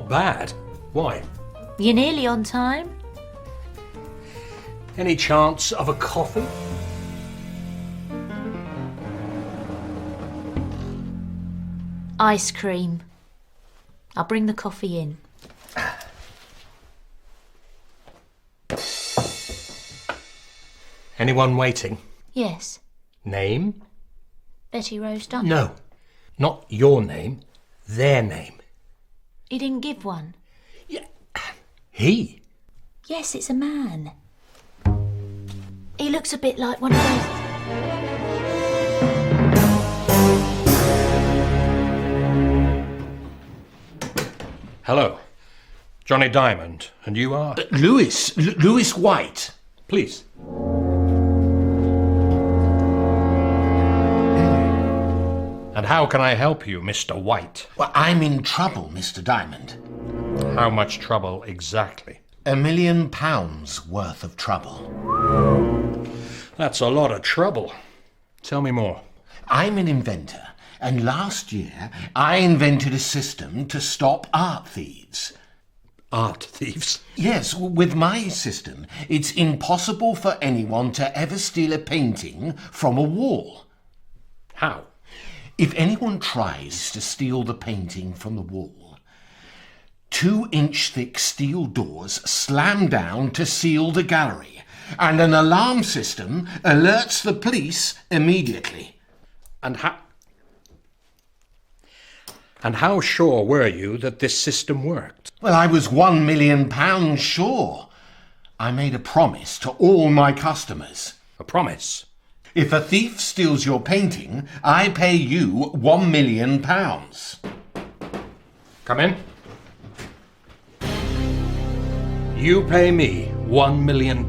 Not bad. Why? You're nearly on time. Any chance of a coffee? Ice cream. I'll bring the coffee in. Anyone waiting? Yes. Name? Betty Rose Dunn. No. Not your name. Their name. He didn't give one. Yeah. He? Yes, it's a man. He looks a bit like one of those... Hello. Johnny Diamond. And you are? Lewis White. Please. And how can I help you, Mr. White? Well, I'm in trouble, Mr. Diamond. How much trouble exactly? £1 million worth of trouble. That's a lot of trouble. Tell me more. I'm an inventor, and last year I invented a system to stop art thieves. Art thieves? Yes, with my system, it's impossible for anyone to ever steal a painting from a wall. How? If anyone tries to steal the painting from the wall, 2-inch thick steel doors slam down to seal the gallery, and an alarm system alerts the police immediately. And how sure were you that this system worked? Well, I was £1 million sure. I made a promise to all my customers. A promise? If a thief steals your painting, I pay you £1 million. Come in. You pay me £1 million.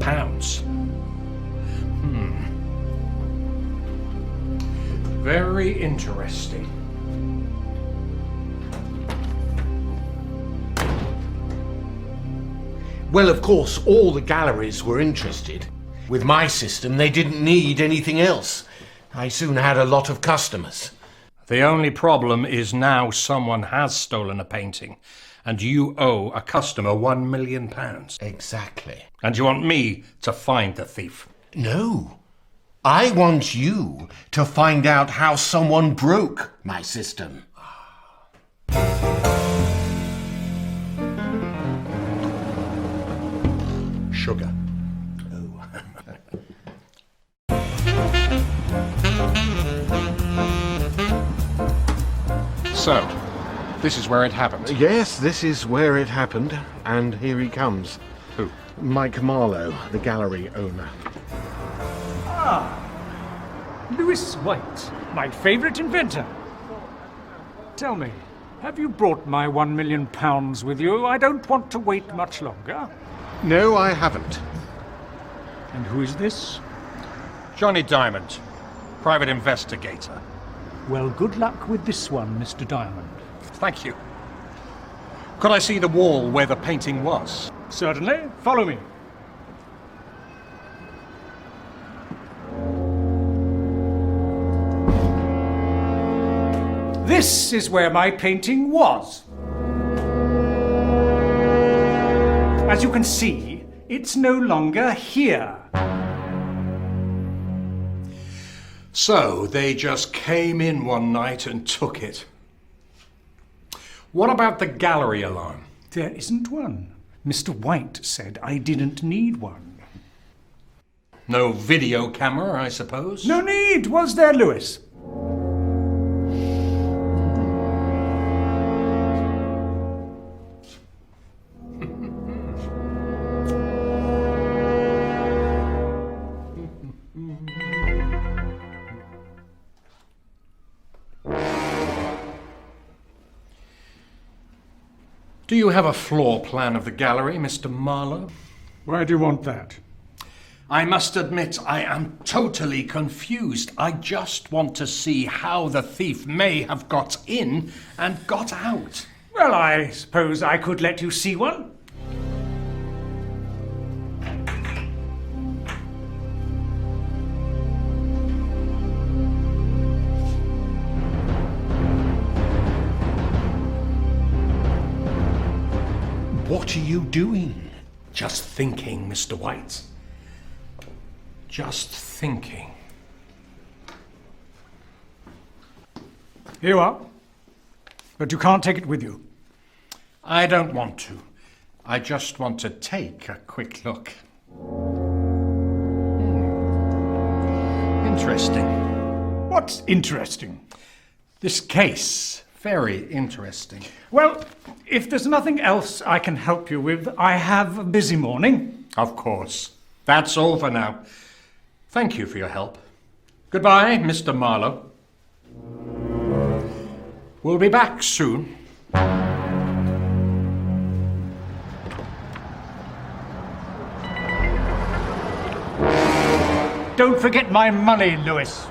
Very interesting. Well, of course, all the galleries were interested. With my system, they didn't need anything else. I soon had a lot of customers. The only problem is now someone has stolen a painting, and you owe a customer £1 million. Exactly. And you want me to find the thief? No. I want you to find out how someone broke my system. Sugar. So, this is where it happened. Yes, this is where it happened, and here he comes. Who? Mike Marlowe, the gallery owner. Lewis White, my favourite inventor. Tell me, have you brought my £1 million with you? I don't want to wait much longer. No, I haven't. And who is this? Johnny Diamond, private investigator. Well, good luck with this one, Mr. Diamond. Thank you. Could I see the wall where the painting was? Certainly. Follow me. This is where my painting was. As you can see, it's no longer here. So, they just came in one night and took it. What about the gallery alarm? There isn't one. Mr. White said I didn't need one. No video camera, I suppose? No need, was there, Lewis? Do you have a floor plan of the gallery, Mr. Marlowe? Why do you want that? I must admit, I am totally confused. I just want to see how the thief may have got in and got out. Well, I suppose I could let you see one. What are you doing? Just thinking, Mr. White. Just thinking. Here you are. But you can't take it with you. I don't want to. I just want to take a quick look. Interesting. What's interesting? This case, very interesting. Well, if there's nothing else I can help you with, I have a busy morning. Of course. That's over now. Thank you for your help. Goodbye, Mr. Marlowe. We'll be back soon. Don't forget my money, Lewis.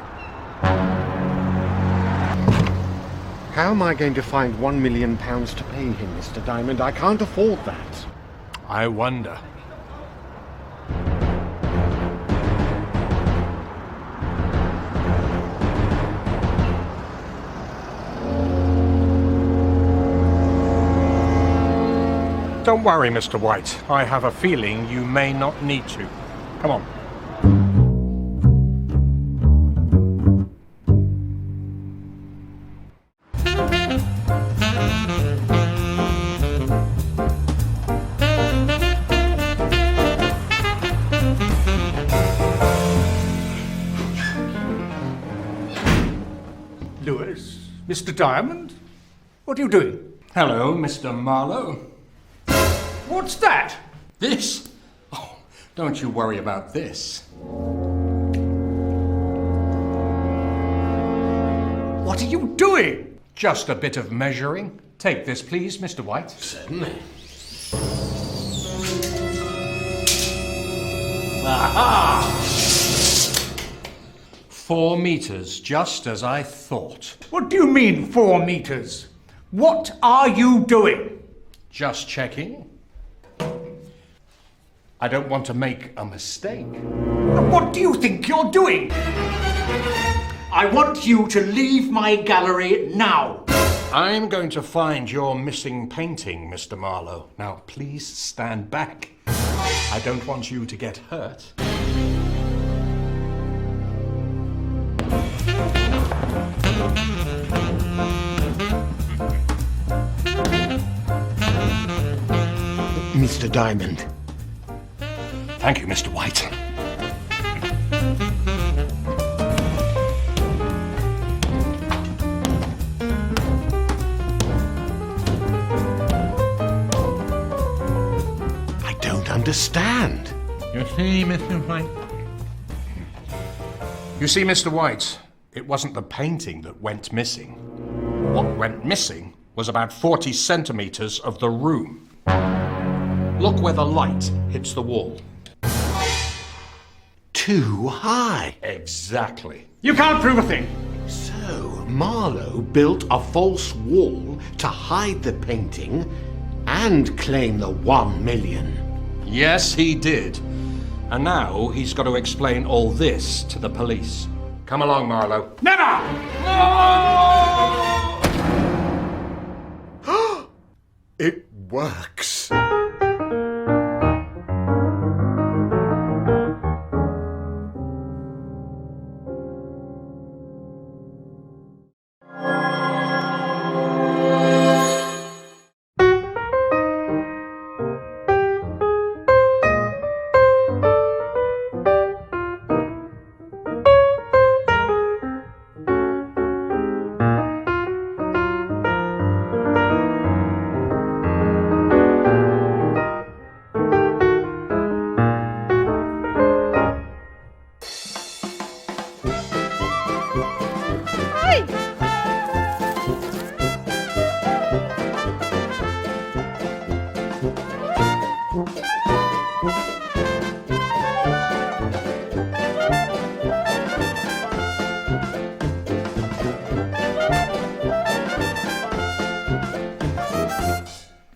How am I going to find £1 million to pay him, Mr. Diamond? I can't afford that. I wonder. Don't worry, Mr. White. I have a feeling you may not need to. Come on. Lewis? Mr. Diamond? What are you doing? Hello, Mr. Marlowe. What's that? This? Oh, don't you worry about this. What are you doing? Just a bit of measuring. Take this, please, Mr. White. Certainly. Aha! 4 meters, just as I thought. What do you mean 4 meters? What are you doing? Just checking. I don't want to make a mistake. What do you think you're doing? I want you to leave my gallery now. I'm going to find your missing painting, Mr. Marlowe. Now, please stand back. I don't want you to get hurt. Mr. Diamond. Thank you, Mr. White. I don't understand. You see, Mr. White? You see, Mr. White, it wasn't the painting that went missing. What went missing was about 40 centimeters of the room. Look where the light hits the wall. Too high. Exactly. You can't prove a thing. So, Marlowe built a false wall to hide the painting and claim the 1 million. Yes, he did. And now he's got to explain all this to the police. Come along, Marlowe. Never! It works.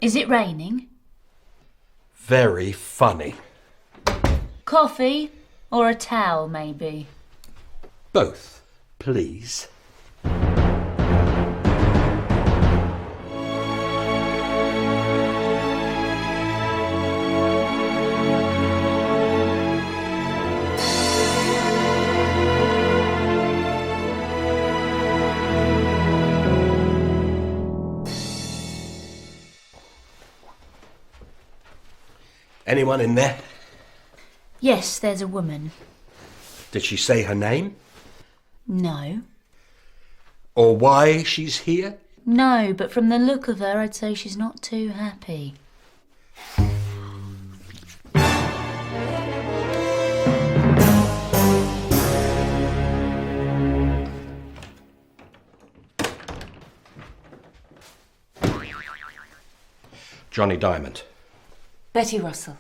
Is it raining? Very funny. Coffee? Or a towel, maybe? Both, please. Anyone in there? Yes, there's a woman. Did she say her name? No. Or why she's here? No, but from the look of her, I'd say she's not too happy. Johnny Diamond. Betty Russell.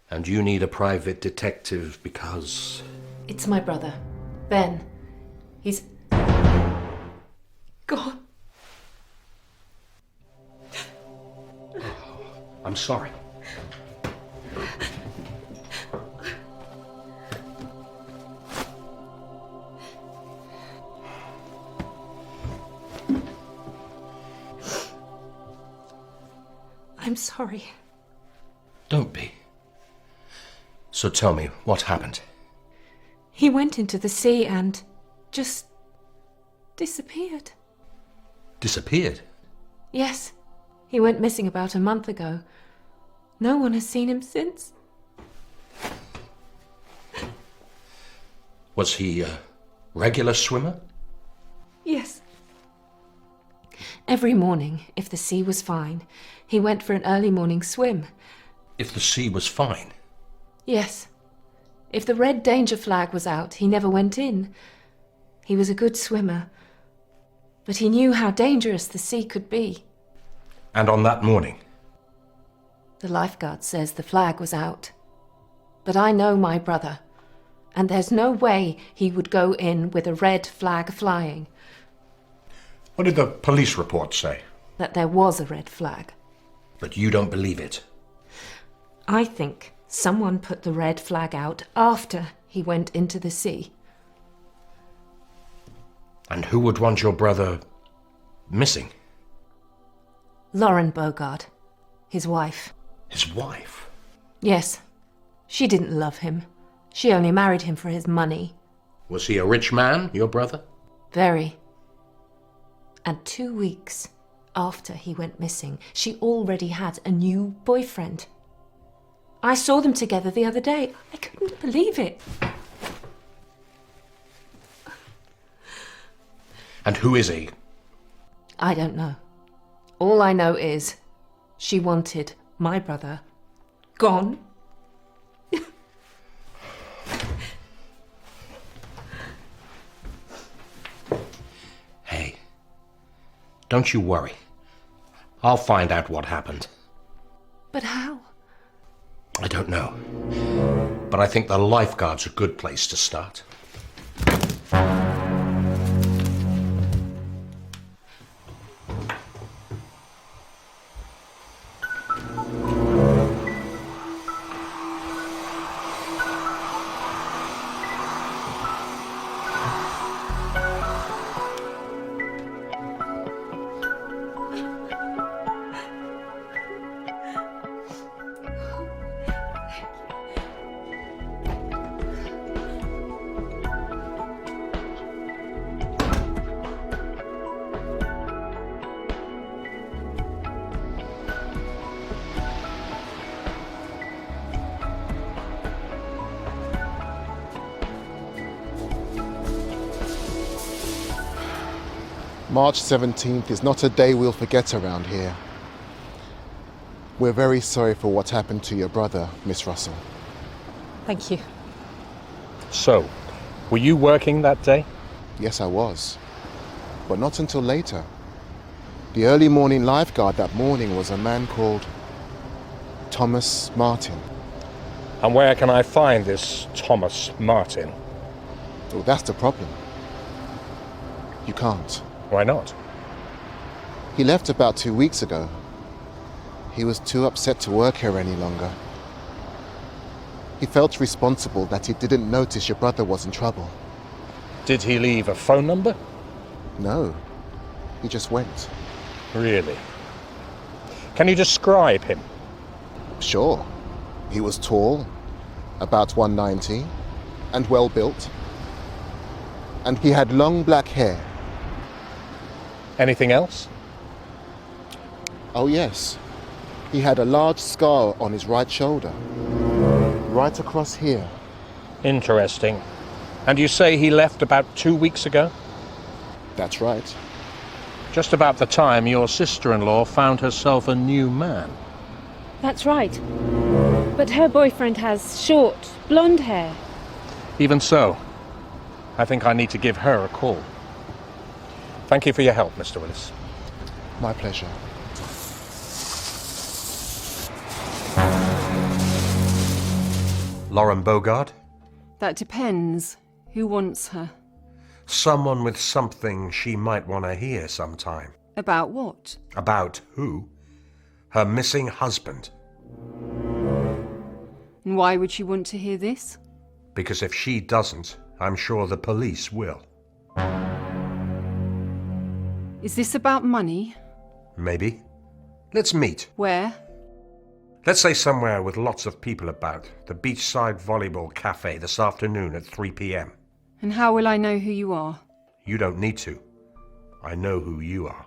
And you need a private detective because... It's my brother, Ben. He's... gone. I'm sorry. I'm sorry. Don't be. So tell me, what happened? He went into the sea and just disappeared. Disappeared? Yes. He went missing about a month ago. No one has seen him since. Was he a regular swimmer? Yes. Every morning, if the sea was fine, he went for an early morning swim. If the sea was fine? Yes. If the red danger flag was out, he never went in. He was a good swimmer, but he knew how dangerous the sea could be. And on that morning? The lifeguard says the flag was out. But I know my brother, and there's no way he would go in with a red flag flying. What did the police report say? That there was a red flag. But you don't believe it? I think someone put the red flag out after he went into the sea. And who would want your brother missing? Lauren Bogard, his wife. His wife? Yes. She didn't love him. She only married him for his money. Was he a rich man, your brother? Very. And 2 weeks after he went missing, she already had a new boyfriend. I saw them together the other day. I couldn't believe it. And who is he? I don't know. All I know is she wanted my brother gone. Hey, don't you worry. I'll find out what happened. But how? I don't know. But I think the lifeguard's a good place to start. March 17th is not a day we'll forget around here. We're very sorry for what happened to your brother, Miss Russell. Thank you. So, were you working that day? Yes, I was. But not until later. The early morning lifeguard that morning was a man called Thomas Martin. And where can I find this Thomas Martin? Well, that's the problem. You can't. Why not? He left about 2 weeks ago. He was too upset to work here any longer. He felt responsible that he didn't notice your brother was in trouble. Did he leave a phone number? No, he just went. Really? Can you describe him? Sure. He was tall, about 190, and well built. And he had long black hair. Anything else? Oh yes. He had a large scar on his right shoulder, right across here. Interesting. And you say he left about 2 weeks ago? That's right. Just about the time your sister-in-law found herself a new man. That's right. But her boyfriend has short, blonde hair. Even so, I think I need to give her a call. Thank you for your help, Mr. Willis. My pleasure. Lauren Bogart? That depends. Who wants her? Someone with something she might want to hear sometime. About what? About who? Her missing husband. And why would she want to hear this? Because if she doesn't, I'm sure the police will. Is this about money? Maybe. Let's meet. Where? Let's say somewhere with lots of people about. The Beachside Volleyball Cafe this afternoon at 3 p.m. And how will I know who you are? You don't need to. I know who you are.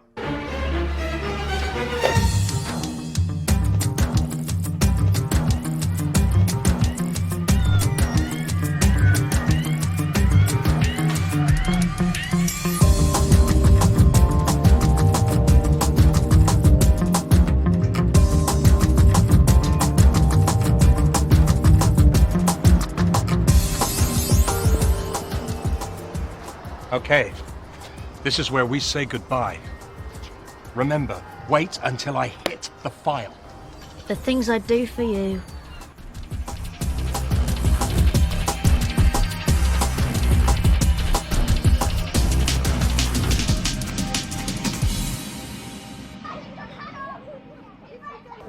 Okay, this is where we say goodbye. Remember, wait until I hit the file. The things I'd do for you.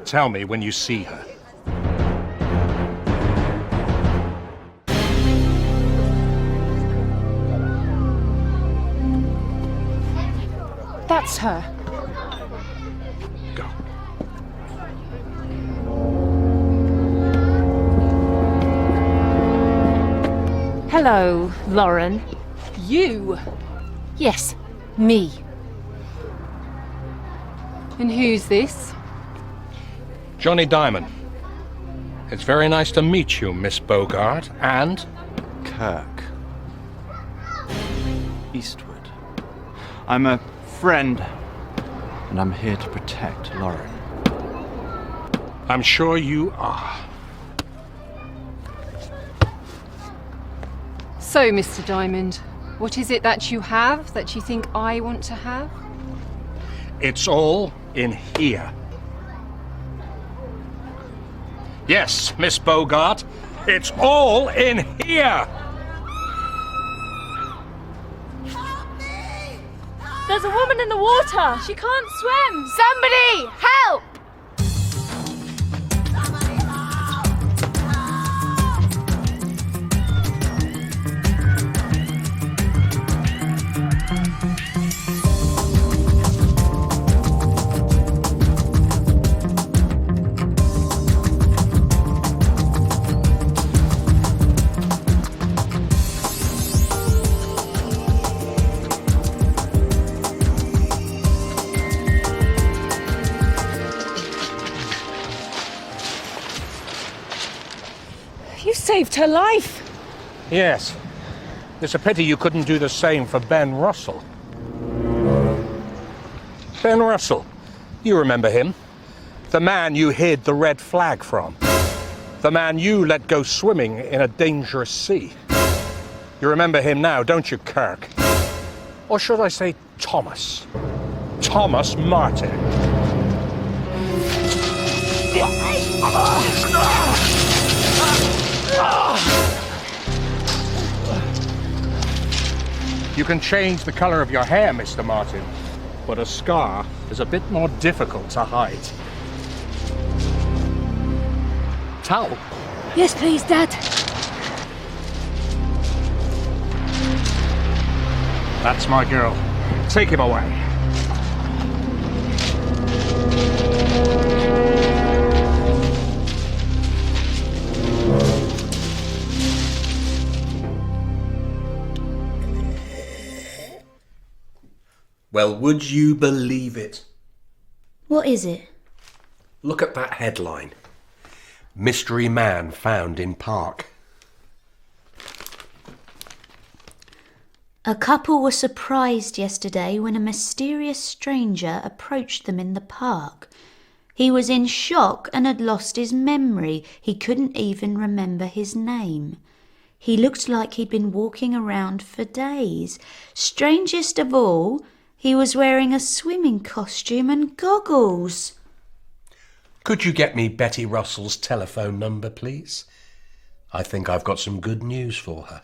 Tell me when you see her. That's her. Go. Hello, Lauren. You! Yes, me. And who's this? Johnny Diamond. It's very nice to meet you, Miss Bogart, and... Kirk. Eastwood. I'm a friend, and I'm here to protect Lauren. I'm sure you are. So, Mr. Diamond, what is it that you have that you think I want to have? It's all in here. Yes, Miss Bogart, it's all in here! There's a woman in the water. She can't swim. Somebody, help! You saved her life. Yes. It's a pity you couldn't do the same for Ben Russell. Ben Russell. You remember him? The man you hid the red flag from. The man you let go swimming in a dangerous sea. You remember him now, don't you, Kirk? Or should I say Thomas? Thomas Martin. You can change the color of your hair, Mr. Martin, but a scar is a bit more difficult to hide. Towel. Yes, please, Dad. That's my girl. Take him away. Well, would you believe it? What is it? Look at that headline. Mystery man found in park. A couple were surprised yesterday when a mysterious stranger approached them in the park. He was in shock and had lost his memory. He couldn't even remember his name. He looked like he'd been walking around for days. Strangest of all, he was wearing a swimming costume and goggles. Could you get me Betty Russell's telephone number, please? I think I've got some good news for her.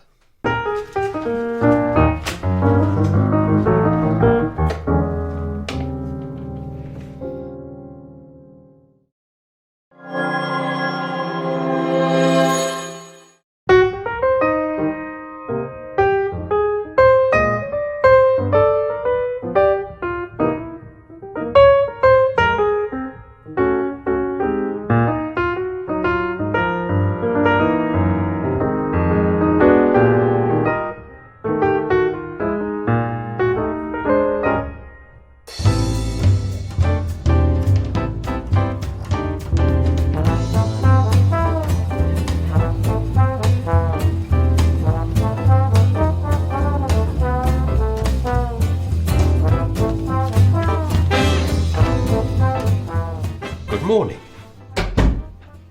Morning.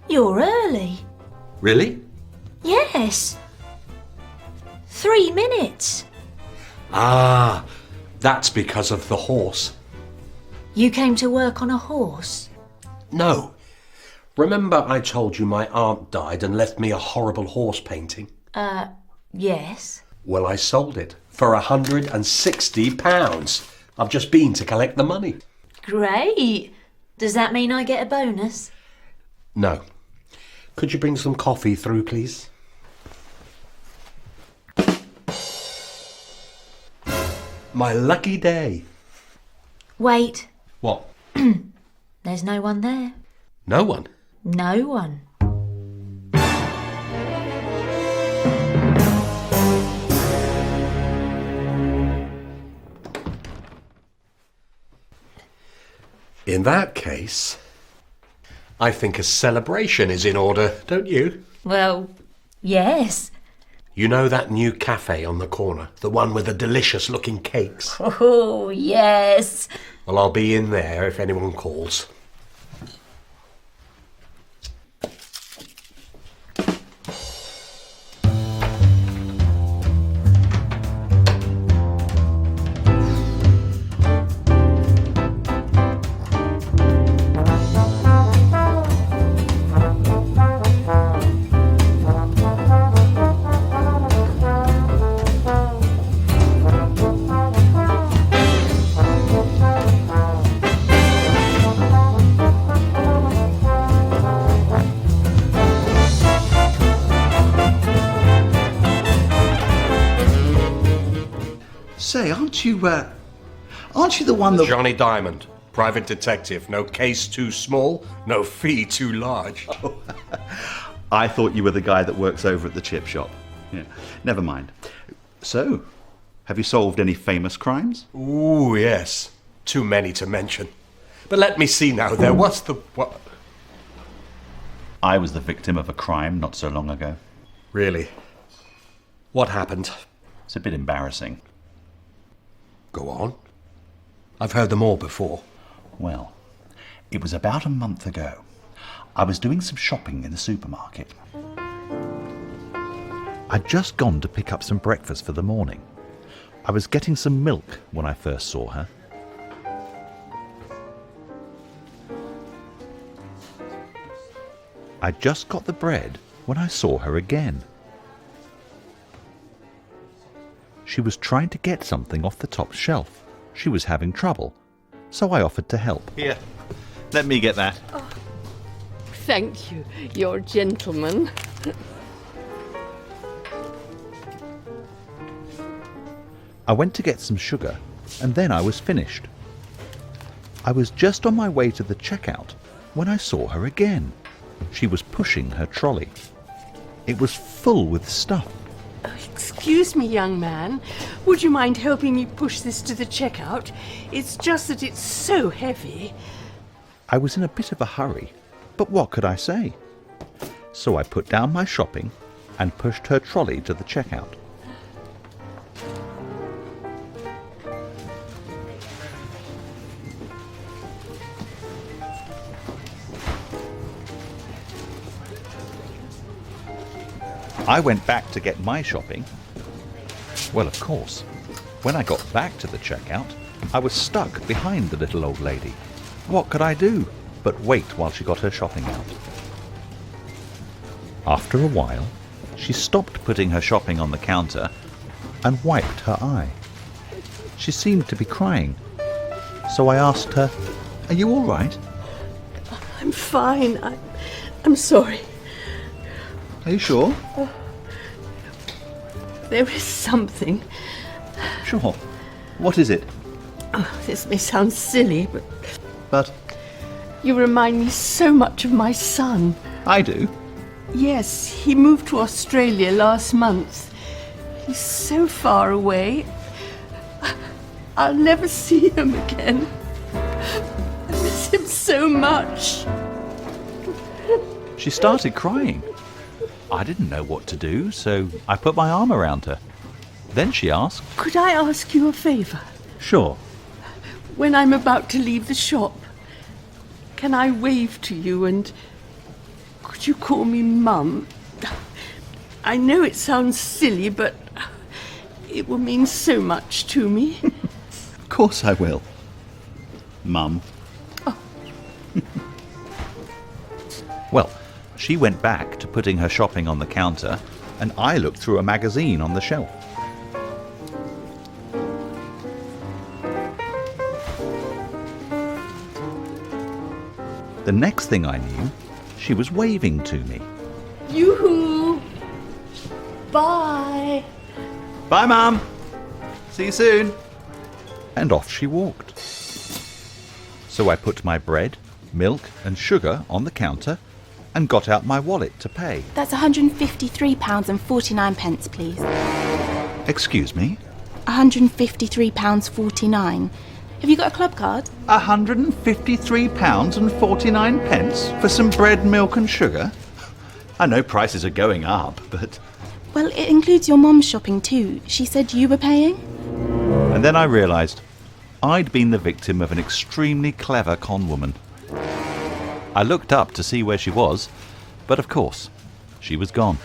You're early. Really? Yes. 3 minutes. Ah, that's because of the horse. You came to work on a horse? No. Remember I told you my aunt died and left me a horrible horse painting? Yes. Well, I sold it for £160. I've just been to collect the money. Great. Does that mean I get a bonus? No. Could you bring some coffee through, please? My lucky day. Wait. What? There's no one there. No one? No one. In that case, I think a celebration is in order, don't you? Well, yes. You know that new cafe on the corner? The one with the delicious-looking cakes? Oh, yes. Well, I'll be in there if anyone calls. Say, aren't you the one that... Johnny Diamond, private detective. No case too small, no fee too large. I thought you were the guy that works over at the chip shop. Yeah, never mind. So, have you solved any famous crimes? Ooh, yes. Too many to mention. But let me see now. There was the... What? I was the victim of a crime not so long ago. Really? What happened? It's a bit embarrassing. Go on. I've heard them all before. Well, it was about a month ago. I was doing some shopping in the supermarket. I'd just gone to pick up some breakfast for the morning. I was getting some milk when I first saw her. I'd just got the bread when I saw her again. She was trying to get something off the top shelf. She was having trouble, so I offered to help. Here, let me get that. Oh, thank you, you're a gentleman. I went to get some sugar, and then I was finished. I was just on my way to the checkout when I saw her again. She was pushing her trolley. It was full with stuff. Excuse me, young man. Would you mind helping me push this to the checkout? It's just that it's so heavy. I was in a bit of a hurry, but what could I say? So I put down my shopping and pushed her trolley to the checkout. I went back to get my shopping. Well, of course, when I got back to the checkout, I was stuck behind the little old lady. What could I do but wait while she got her shopping out? After a while, she stopped putting her shopping on the counter and wiped her eye. She seemed to be crying, so I asked her, "Are you all right?" I'm fine. I'm sorry. Are you sure? There is something. Sure. What is it? Oh, this may sound silly, But you remind me so much of my son. I do. Yes, he moved to Australia last month. He's so far away. I'll never see him again. I miss him so much. She started crying. I didn't know what to do, so I put my arm around her. Then she asked, Could I ask you a favour? "Sure." When I'm about to leave the shop, can I wave to you and could you call me Mum? I know it sounds silly, but it will mean so much to me. Of course I will. Mum. Oh. Well, she went back to putting her shopping on the counter, and I looked through a magazine on the shelf. The next thing I knew, she was waving to me. Yoo-hoo! Bye! Bye, Mum. See you soon. And off she walked. So I put my bread, milk and sugar on the counter and got out my wallet to pay. That's £153.49, please. Excuse me? £153.49. Have you got a club card? £153.49 for some bread, milk and sugar? I know prices are going up, but... Well, it includes your mom's shopping too. She said you were paying. And then I realised I'd been the victim of an extremely clever con woman. I looked up to see where she was, but of course, she was gone.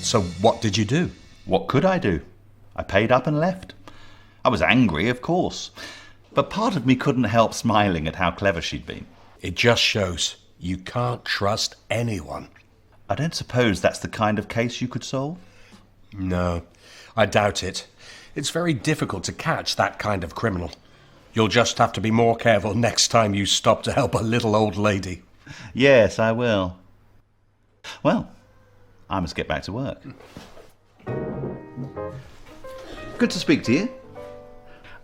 So what did you do? What could I do? I paid up and left. I was angry, of course, but part of me couldn't help smiling at how clever she'd been. It just shows you can't trust anyone. I don't suppose that's the kind of case you could solve? No, I doubt it. It's very difficult to catch that kind of criminal. You'll just have to be more careful next time you stop to help a little old lady. Yes, I will. Well, I must get back to work. Good to speak to you.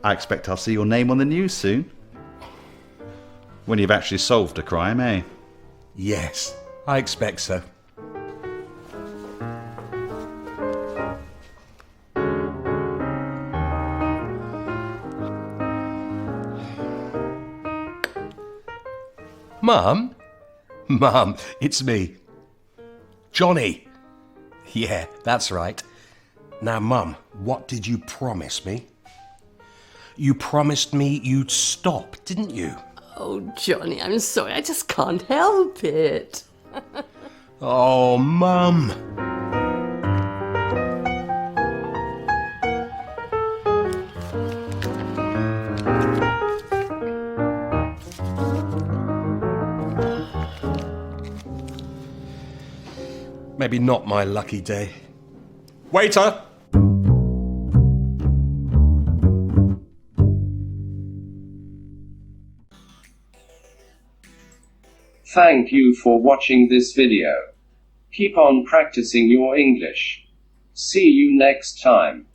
I expect I'll see your name on the news soon. When you've actually solved a crime, eh? Yes, I expect so. Mum? Mum, it's me. Johnny. Yeah, that's right. Now, Mum, what did you promise me? You promised me you'd stop, didn't you? Oh, Johnny, I'm sorry. I just can't help it. Oh, Mum. Maybe not my lucky day. Waiter! Thank you for watching this video. Keep on practicing your English. See you next time.